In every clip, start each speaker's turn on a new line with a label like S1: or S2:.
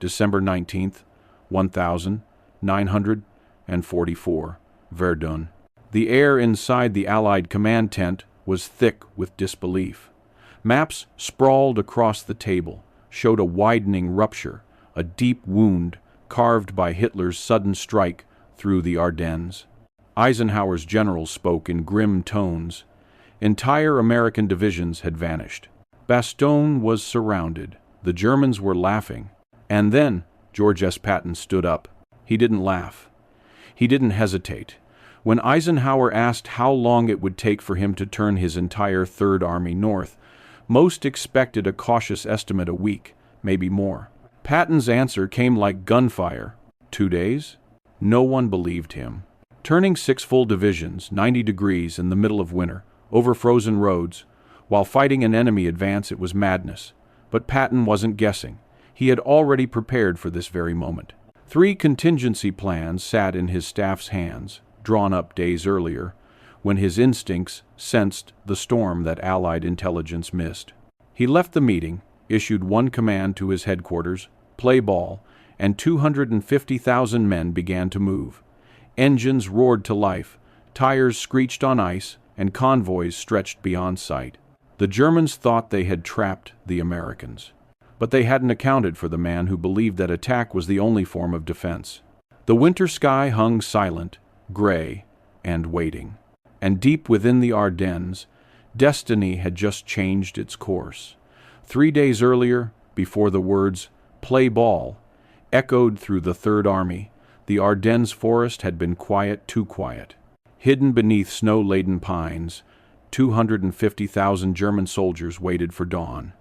S1: December 19th, 1944, Verdun. The air inside the Allied command tent was thick with disbelief. Maps sprawled across the table, showed a widening rupture, a deep wound carved by Hitler's sudden strike through the Ardennes. Eisenhower's generals spoke in grim tones. Entire American divisions had vanished. Bastogne was surrounded. The Germans were laughing. And then George S. Patton stood up. He didn't laugh. He didn't hesitate. When Eisenhower asked how long it would take for him to turn his entire Third Army north, most expected a cautious estimate a week, maybe more. Patton's answer came like gunfire. 2 days? No one believed him. Turning 6 full divisions, 90 degrees in the middle of winter, over frozen roads, while fighting an enemy advance, it was madness. But Patton wasn't guessing. He had already prepared for this very moment. 3 contingency plans sat in his staff's hands, drawn up days earlier, when his instincts sensed the storm that Allied intelligence missed. He left the meeting, issued one command to his headquarters, play ball, and 250,000 men began to move. Engines roared to life, tires screeched on ice, and convoys stretched beyond sight. The Germans thought they had trapped the Americans. But they hadn't accounted for the man who believed that attack was the only form of defense. The winter sky hung silent, gray, and waiting. And deep within the Ardennes, destiny had just changed its course. 3 days earlier, before the words, "play ball," echoed through the Third Army, the Ardennes forest had been quiet, too quiet. Hidden beneath snow-laden pines, 250,000 German soldiers waited for dawn.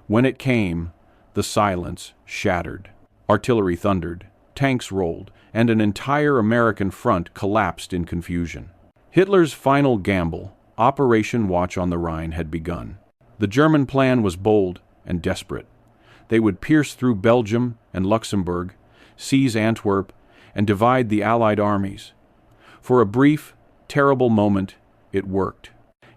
S1: When it came, the silence shattered. Artillery thundered, tanks rolled, and an entire American front collapsed in confusion. Hitler's final gamble, Operation Watch on the Rhine, had begun. The German plan was bold and desperate. They would pierce through Belgium and Luxembourg, seize Antwerp, and divide the Allied armies. For a brief, terrible moment, it worked.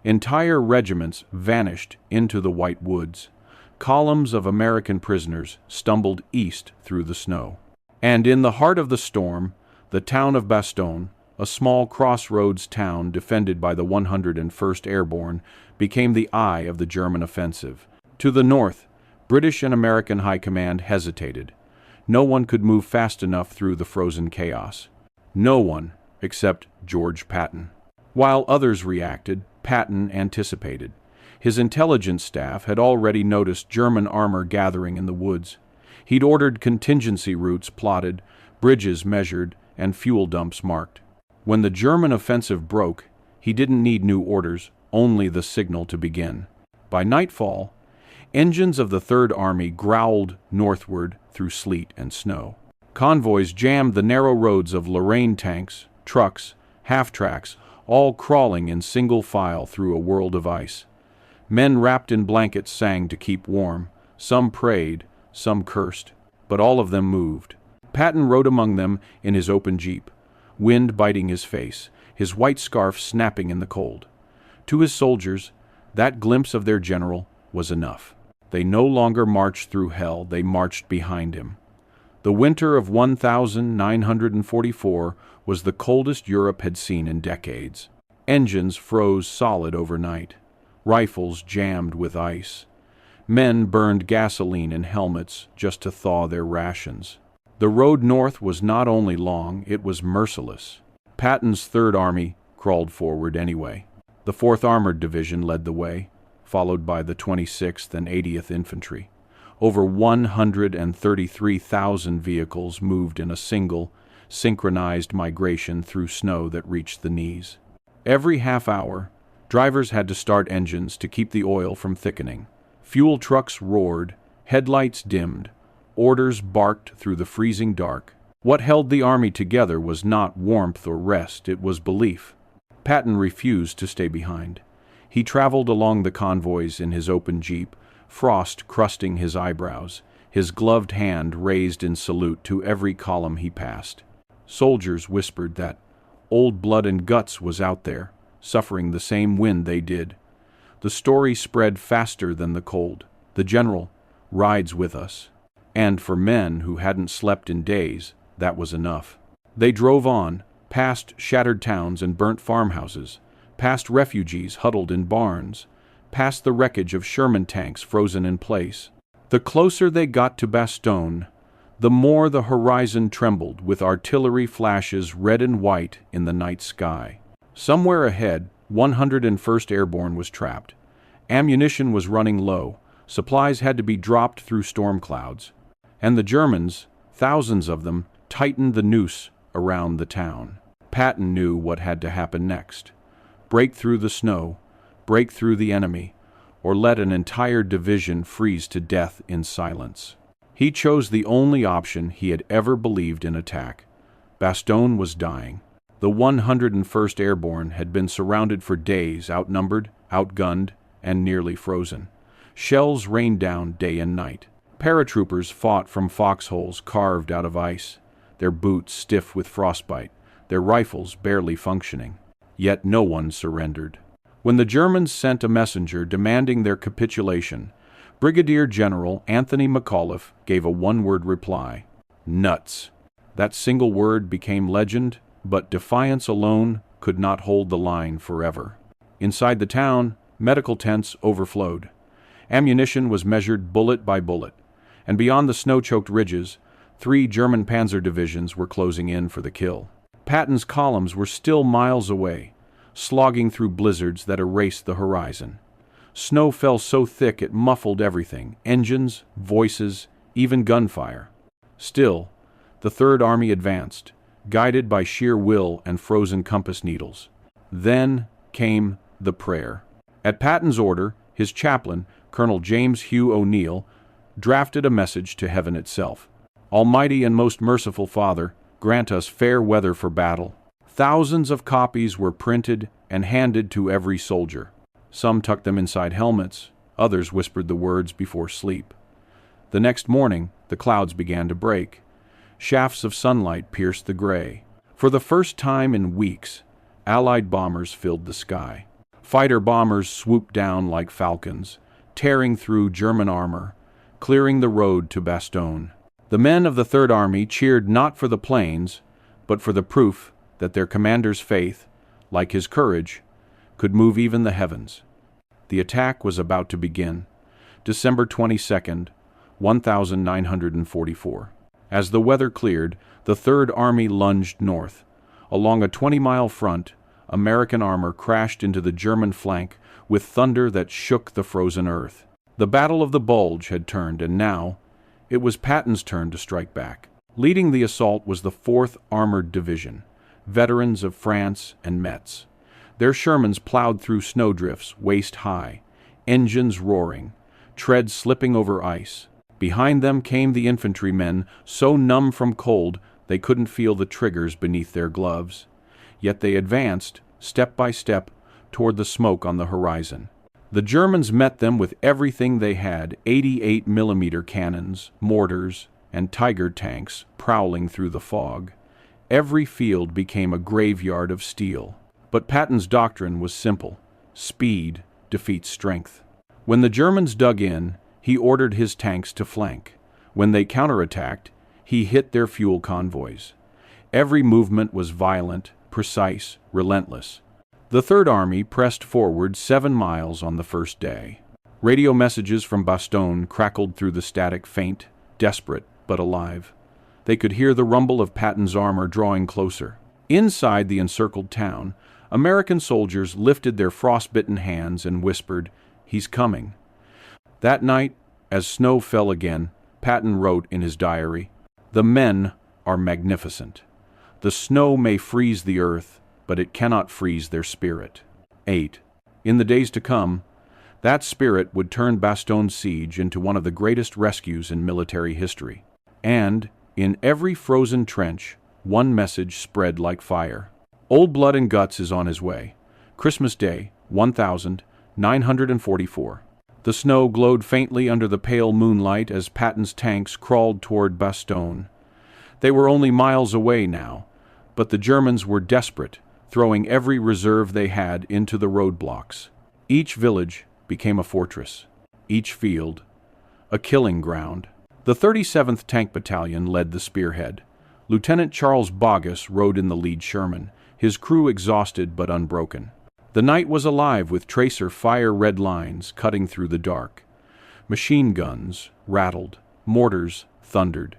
S1: Entire regiments vanished into the White Woods. Columns of American prisoners stumbled east through the snow. And in the heart of the storm, the town of Bastogne, a small crossroads town defended by the 101st Airborne, became the eye of the German offensive. To the north, British and American High Command hesitated. No one could move fast enough through the frozen chaos. No one except George Patton. While others reacted, Patton anticipated. His intelligence staff had already noticed German armor gathering in the woods. He'd ordered contingency routes plotted, bridges measured, and fuel dumps marked. When the German offensive broke, he didn't need new orders, only the signal to begin. By nightfall, engines of the Third Army growled northward through sleet and snow. Convoys jammed the narrow roads of Lorraine, tanks, trucks, half-tracks, all crawling in single file through a world of ice. Men wrapped in blankets sang to keep warm. Some prayed, some cursed, but all of them moved. Patton rode among them in his open jeep, wind biting his face, his white scarf snapping in the cold. To his soldiers, that glimpse of their general was enough. They no longer marched through hell, they marched behind him. The winter of 1944 was the coldest Europe had seen in decades. Engines froze solid overnight. Rifles jammed with ice. Men burned gasoline in helmets just to thaw their rations. The road north was not only long, it was merciless. Patton's Third Army crawled forward anyway. The 4th Armored Division led the way, followed by the 26th and 80th Infantry. Over 133,000 vehicles moved in a single, synchronized migration through snow that reached the knees. Every half hour, drivers had to start engines to keep the oil from thickening. Fuel trucks roared, headlights dimmed, orders barked through the freezing dark. What held the army together was not warmth or rest, it was belief. Patton refused to stay behind. He traveled along the convoys in his open jeep, frost crusting his eyebrows, his gloved hand raised in salute to every column he passed. Soldiers whispered that old blood and guts was out there, suffering the same wind they did. The story spread faster than the cold. The general rides with us. And for men who hadn't slept in days, that was enough. They drove on, past shattered towns and burnt farmhouses, past refugees huddled in barns, past the wreckage of Sherman tanks frozen in place. The closer they got to Bastogne, the more the horizon trembled with artillery flashes red and white in the night sky. Somewhere ahead, 101st Airborne was trapped. Ammunition was running low, supplies had to be dropped through storm clouds, and the Germans, thousands of them, tightened the noose around the town. Patton knew what had to happen next. Break through the snow, break through the enemy, or let an entire division freeze to death in silence. He chose the only option he had ever believed in attack. Bastogne was dying. The 101st Airborne had been surrounded for days, outnumbered, outgunned, and nearly frozen. Shells rained down day and night. Paratroopers fought from foxholes carved out of ice, their boots stiff with frostbite, their rifles barely functioning. Yet no one surrendered. When the Germans sent a messenger demanding their capitulation, Brigadier General Anthony McAuliffe gave a one-word reply: nuts. That single word became legend, but defiance alone could not hold the line forever. Inside the town, medical tents overflowed. Ammunition was measured bullet by bullet, and beyond the snow-choked ridges, 3 German panzer divisions were closing in for the kill. Patton's columns were still miles away, slogging through blizzards that erased the horizon. Snow fell so thick it muffled everything: engines, voices, even gunfire. Still, the Third Army advanced, guided by sheer will and frozen compass needles. Then came the prayer. At Patton's order, his chaplain, Colonel James Hugh O'Neill, drafted a message to heaven itself. Almighty and most merciful Father, grant us fair weather for battle. Thousands of copies were printed and handed to every soldier. Some tucked them inside helmets, others whispered the words before sleep. The next morning, the clouds began to break. Shafts of sunlight pierced the gray. For the first time in weeks, Allied bombers filled the sky. Fighter bombers swooped down like falcons, tearing through German armor, clearing the road to Bastogne. The men of the Third Army cheered not for the planes, but for the proof that their commander's faith, like his courage, could move even the heavens. The attack was about to begin. December 22nd, 1944. As the weather cleared, the Third Army lunged north. Along a 20-mile front, American armor crashed into the German flank with thunder that shook the frozen earth. The Battle of the Bulge had turned, and now it was Patton's turn to strike back. Leading the assault was the 4th Armored Division, veterans of France and Metz. Their Shermans plowed through snowdrifts waist-high, engines roaring, treads slipping over ice. Behind them came the infantrymen, so numb from cold they couldn't feel the triggers beneath their gloves. Yet they advanced, step by step, toward the smoke on the horizon. The Germans met them with everything they had: 88mm cannons, mortars, and Tiger tanks prowling through the fog. Every field became a graveyard of steel. But Patton's doctrine was simple: speed defeats strength. When the Germans dug in, he ordered his tanks to flank. When they counterattacked, he hit their fuel convoys. Every movement was violent, precise, relentless. The Third Army pressed forward 7 miles on the first day. Radio messages from Bastogne crackled through the static, faint, desperate, but alive. They could hear the rumble of Patton's armor drawing closer. Inside the encircled town, American soldiers lifted their frostbitten hands and whispered, "He's coming." That night, as snow fell again, Patton wrote in his diary, "The men are magnificent. The snow may freeze the earth, but it cannot freeze their spirit." 8. In the days to come, that spirit would turn Bastogne's siege into one of the greatest rescues in military history. And, in every frozen trench, one message spread like fire: Old Blood and Guts is on his way. Christmas Day, 1944. The snow glowed faintly under the pale moonlight as Patton's tanks crawled toward Bastogne. They were only miles away now, but the Germans were desperate, throwing every reserve they had into the roadblocks. Each village became a fortress, each field a killing ground. The 37th Tank Battalion led the spearhead. Lieutenant Charles Bogus rode in the lead Sherman, his crew exhausted but unbroken. The night was alive with tracer fire red lines cutting through the dark. Machine guns rattled, mortars thundered.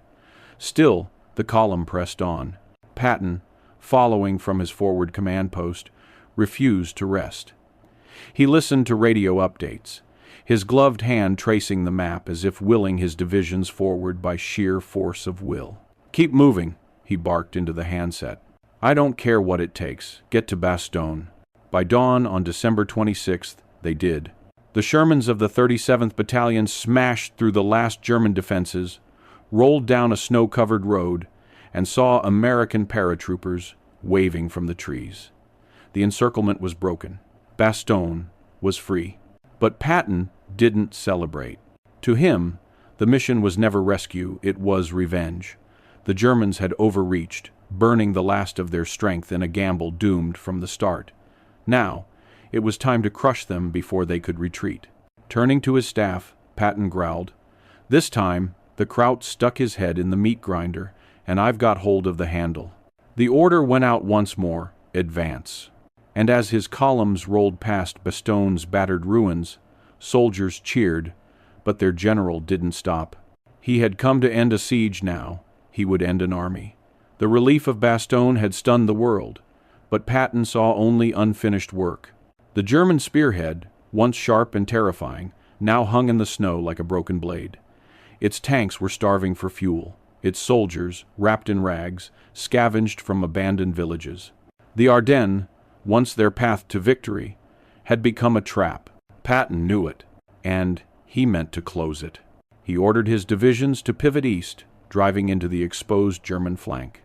S1: Still, the column pressed on. Patton, following from his forward command post, refused to rest. He listened to radio updates, his gloved hand tracing the map as if willing his divisions forward by sheer force of will. "Keep moving," he barked into the handset. "I don't care what it takes. Get to Bastogne." By dawn on December 26th, they did. The Shermans of the 37th Battalion smashed through the last German defenses, rolled down a snow-covered road, and saw American paratroopers waving from the trees. The encirclement was broken. Bastogne was free. But Patton didn't celebrate. To him, the mission was never rescue, it was revenge. The Germans had overreached, burning the last of their strength in a gamble doomed from the start. Now, it was time to crush them before they could retreat. Turning to his staff, Patton growled, "This time, the Kraut stuck his head in the meat grinder, and I've got hold of the handle." The order went out once more, "Advance." And as his columns rolled past Bastogne's battered ruins, soldiers cheered, but their general didn't stop. He had come to end a siege now. He would end an army. The relief of Bastogne had stunned the world, but Patton saw only unfinished work. The German spearhead, once sharp and terrifying, now hung in the snow like a broken blade. Its tanks were starving for fuel. Its soldiers, wrapped in rags, scavenged from abandoned villages. The Ardennes, once their path to victory, had become a trap. Patton knew it, and he meant to close it. He ordered his divisions to pivot east, driving into the exposed German flank.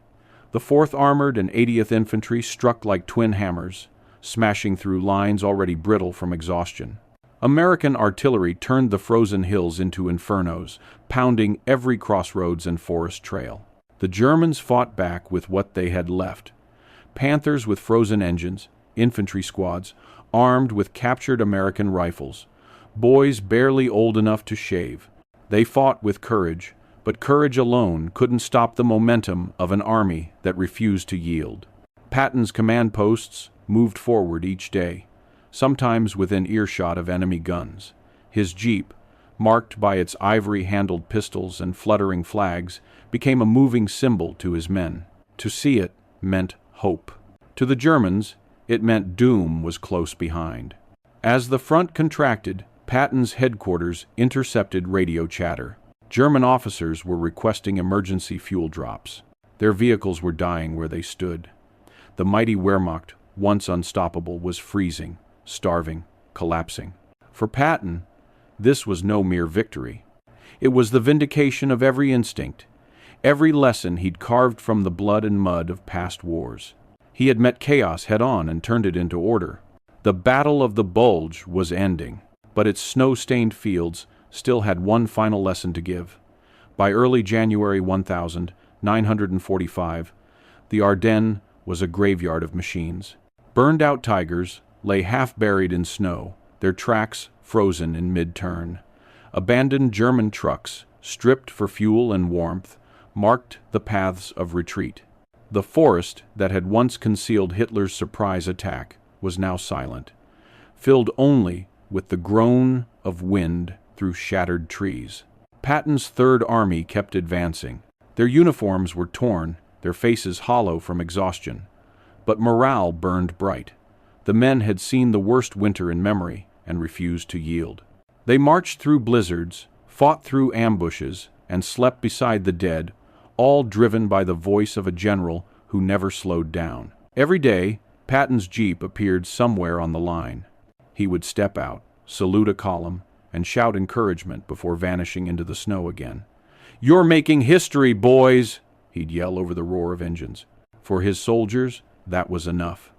S1: The 4th Armored and 80th Infantry struck like twin hammers, smashing through lines already brittle from exhaustion. American artillery turned the frozen hills into infernos, pounding every crossroads and forest trail. The Germans fought back with what they had left. Panthers with frozen engines, infantry squads, armed with captured American rifles, boys barely old enough to shave. They fought with courage, but courage alone couldn't stop the momentum of an army that refused to yield. Patton's command posts moved forward each day, sometimes within earshot of enemy guns. His jeep, marked by its ivory-handled pistols and fluttering flags, became a moving symbol to his men. To see it meant hope. To the Germans, it meant doom was close behind. As the front contracted, Patton's headquarters intercepted radio chatter. German officers were requesting emergency fuel drops. Their vehicles were dying where they stood. The mighty Wehrmacht, once unstoppable, was freezing, starving, collapsing. For Patton, this was no mere victory. It was the vindication of every instinct, every lesson he'd carved from the blood and mud of past wars. He had met chaos head-on and turned it into order. The Battle of the Bulge was ending, but its snow-stained fields still had one final lesson to give. By early January 1945, the Ardennes was a graveyard of machines. Burned-out Tigers lay half-buried in snow, their tracks frozen in mid-turn. Abandoned German trucks, stripped for fuel and warmth, marked the paths of retreat. The forest that had once concealed Hitler's surprise attack was now silent, filled only with the groan of wind through shattered trees. Patton's Third Army kept advancing. Their uniforms were torn, their faces hollow from exhaustion. But morale burned bright. The men had seen the worst winter in memory and refused to yield. They marched through blizzards, fought through ambushes, and slept beside the dead, all driven by the voice of a general who never slowed down. Every day, Patton's jeep appeared somewhere on the line. He would step out, salute a column, and shout encouragement before vanishing into the snow again. "You're making history, boys!" he'd yell over the roar of engines. For his soldiers, that was enough.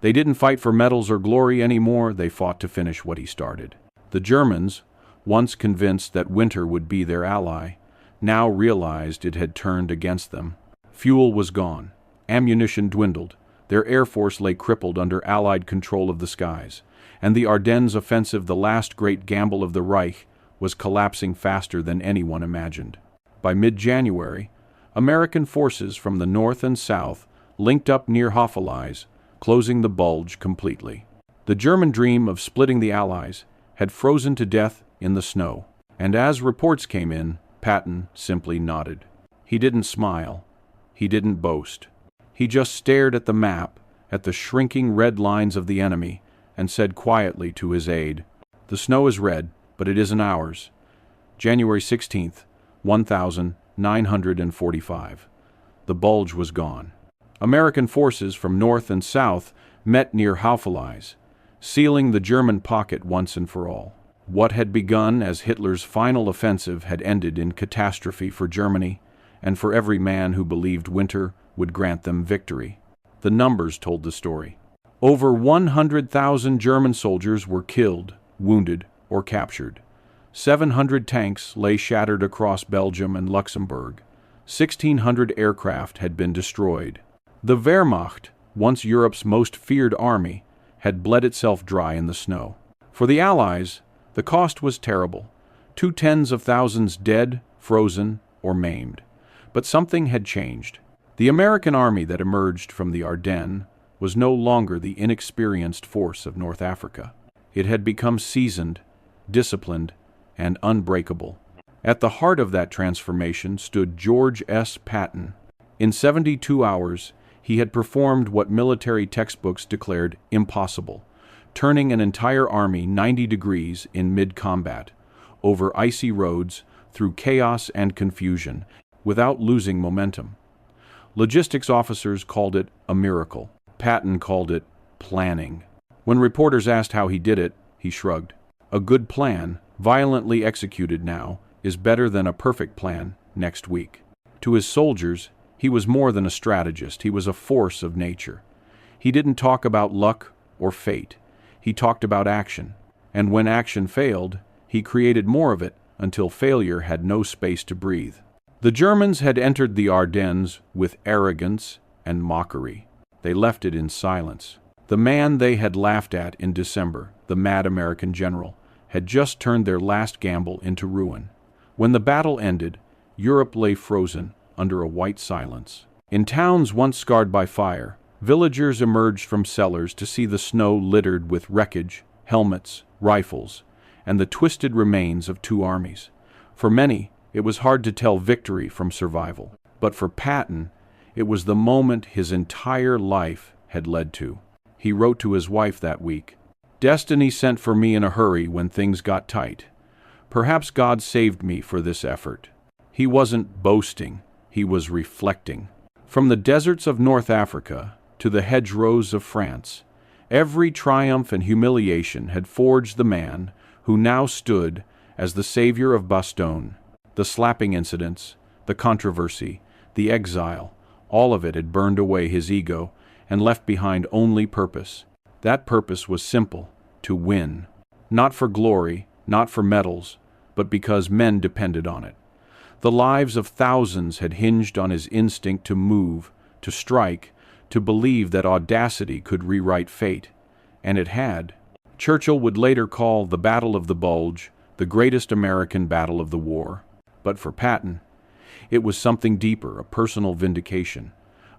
S1: They didn't fight for medals or glory anymore, they fought to finish what he started. The Germans, once convinced that winter would be their ally, now realized it had turned against them. Fuel was gone. Ammunition dwindled. Their air force lay crippled under Allied control of the skies. And the Ardennes offensive, the last great gamble of the Reich, was collapsing faster than anyone imagined. By mid-January, American forces from the north and south linked up near Halted, closing the Bulge completely. The German dream of splitting the Allies had frozen to death in the snow, and as reports came in, Patton simply nodded. He didn't smile. He didn't boast. He just stared at the map, at the shrinking red lines of the enemy, and said quietly to his aide, "The snow is red, but it isn't ours." January 16th, 1945. The Bulge was gone. American forces from north and south met near Halted, sealing the German pocket once and for all. What had begun as Hitler's final offensive had ended in catastrophe for Germany, and for every man who believed winter would grant them victory. The numbers told the story. Over 100,000 German soldiers were killed, wounded, or captured. 700 tanks lay shattered across Belgium and Luxembourg. 1,600 aircraft had been destroyed. The Wehrmacht, once Europe's most feared army, had bled itself dry in the snow. For the Allies, the cost was terrible. 210,000 dead, frozen, or maimed. But something had changed. The American army that emerged from the Ardennes was no longer the inexperienced force of North Africa. It had become seasoned, disciplined, and unbreakable. At the heart of that transformation stood George S. Patton. In 72 hours, he had performed what military textbooks declared impossible, turning an entire army 90 degrees in mid-combat, over icy roads, through chaos and confusion, without losing momentum. Logistics officers called it a miracle. Patton called it planning. When reporters asked how he did it, he shrugged. A good plan, violently executed now, is better than a perfect plan next week. To his soldiers, he was more than a strategist. He was a force of nature. He didn't talk about luck or fate. He talked about action. And when action failed, he created more of it until failure had no space to breathe. The Germans had entered the Ardennes with arrogance and mockery. They left it in silence. The man they had laughed at in December, the mad American general, had just turned their last gamble into ruin. When the battle ended, Europe lay frozen under a white silence. In towns once scarred by fire, villagers emerged from cellars to see the snow littered with wreckage, helmets, rifles, and the twisted remains of two armies. For many, it was hard to tell victory from survival. But for Patton, it was the moment his entire life had led to. He wrote to his wife that week, "Destiny sent for me in a hurry when things got tight. Perhaps God saved me for this effort." He wasn't boasting, he was reflecting. From the deserts of North Africa to the hedgerows of France, every triumph and humiliation had forged the man who now stood as the savior of Bastogne. The slapping incidents, the controversy, the exile, all of it had burned away his ego and left behind only purpose. That purpose was simple: to win. Not for glory, not for medals, but because men depended on it. The lives of thousands had hinged on his instinct to move, to strike, to believe that audacity could rewrite fate. And it had. Churchill would later call the Battle of the Bulge the greatest American battle of the war. But for Patton, it was something deeper, a personal vindication,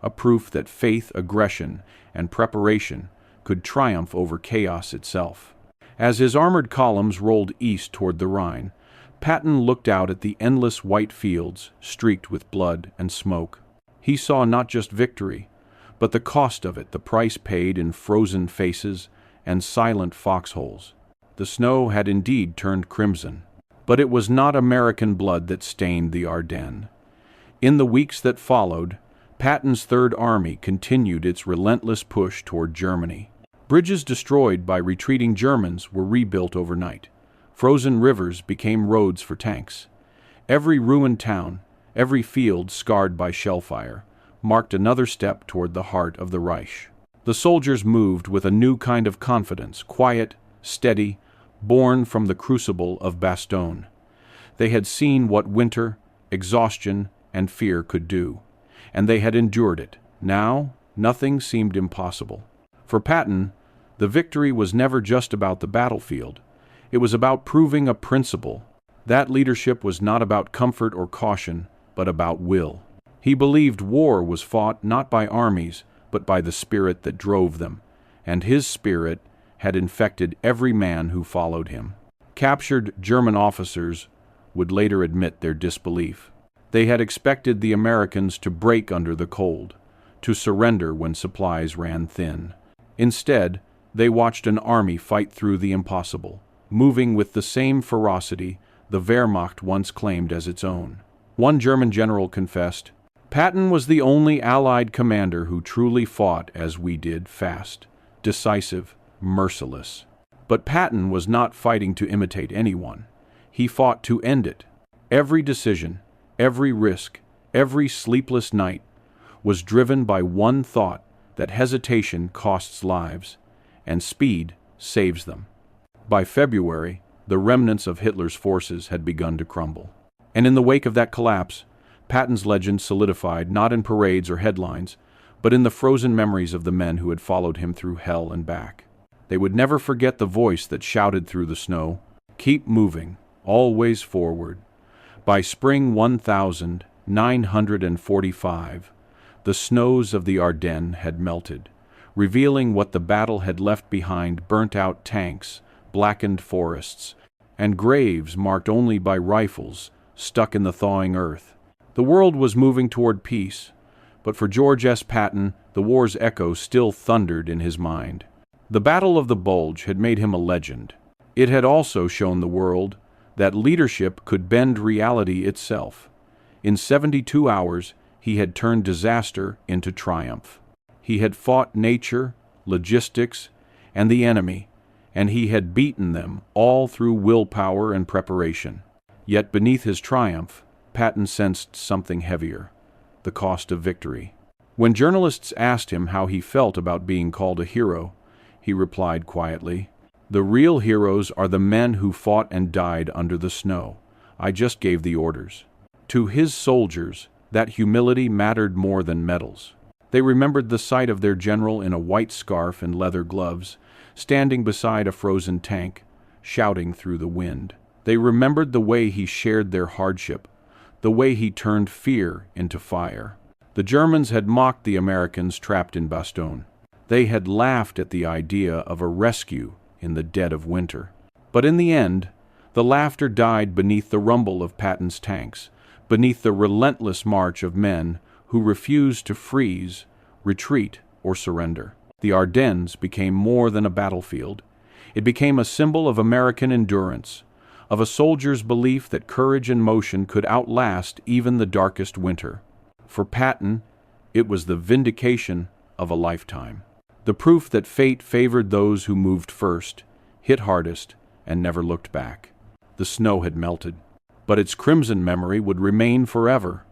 S1: a proof that faith, aggression, and preparation could triumph over chaos itself. As his armored columns rolled east toward the Rhine, Patton looked out at the endless white fields streaked with blood and smoke. He saw not just victory, but the cost of it, the price paid in frozen faces and silent foxholes. The snow had indeed turned crimson. But it was not American blood that stained the Ardennes. In the weeks that followed, Patton's Third Army continued its relentless push toward Germany. Bridges destroyed by retreating Germans were rebuilt overnight. Frozen rivers became roads for tanks. Every ruined town, every field scarred by shellfire, marked another step toward the heart of the Reich. The soldiers moved with a new kind of confidence, quiet, steady, born from the crucible of Bastogne. They had seen what winter, exhaustion, and fear could do, and they had endured it. Now, nothing seemed impossible. For Patton, the victory was never just about the battlefield. It was about proving a principle. That leadership was not about comfort or caution, but about will. He believed war was fought not by armies, but by the spirit that drove them, and his spirit had infected every man who followed him. Captured German officers would later admit their disbelief. They had expected the Americans to break under the cold, to surrender when supplies ran thin. Instead, they watched an army fight through the impossible, moving with the same ferocity the Wehrmacht once claimed as its own. One German general confessed, "Patton was the only Allied commander who truly fought as we did, fast, decisive, merciless." But Patton was not fighting to imitate anyone. He fought to end it. Every decision, every risk, every sleepless night was driven by one thought, that hesitation costs lives, and speed saves them. By February, the remnants of Hitler's forces had begun to crumble. And in the wake of that collapse, Patton's legend solidified not in parades or headlines, but in the frozen memories of the men who had followed him through hell and back. They would never forget the voice that shouted through the snow, "Keep moving, always forward." By spring 1945, the snows of the Ardennes had melted, revealing what the battle had left behind: burnt-out tanks, blackened forests, and graves marked only by rifles stuck in the thawing earth. The world was moving toward peace, but for George S. Patton, the war's echo still thundered in his mind. The Battle of the Bulge had made him a legend. It had also shown the world that leadership could bend reality itself. In 72 hours, he had turned disaster into triumph. He had fought nature, logistics, and the enemy, and he had beaten them all through willpower and preparation. Yet beneath his triumph, Patton sensed something heavier: the cost of victory. When journalists asked him how he felt about being called a hero, he replied quietly, "The real heroes are the men who fought and died under the snow. I just gave the orders." To his soldiers, that humility mattered more than medals. They remembered the sight of their general in a white scarf and leather gloves, standing beside a frozen tank, shouting through the wind. They remembered the way he shared their hardship, the way he turned fear into fire. The Germans had mocked the Americans trapped in Bastogne. They had laughed at the idea of a rescue in the dead of winter. But in the end, the laughter died beneath the rumble of Patton's tanks, beneath the relentless march of men who refused to freeze, retreat, or surrender. The Ardennes became more than a battlefield. It became a symbol of American endurance, of a soldier's belief that courage and motion could outlast even the darkest winter. For Patton, it was the vindication of a lifetime. The proof that fate favored those who moved first, hit hardest, and never looked back. The snow had melted, but its crimson memory would remain forever.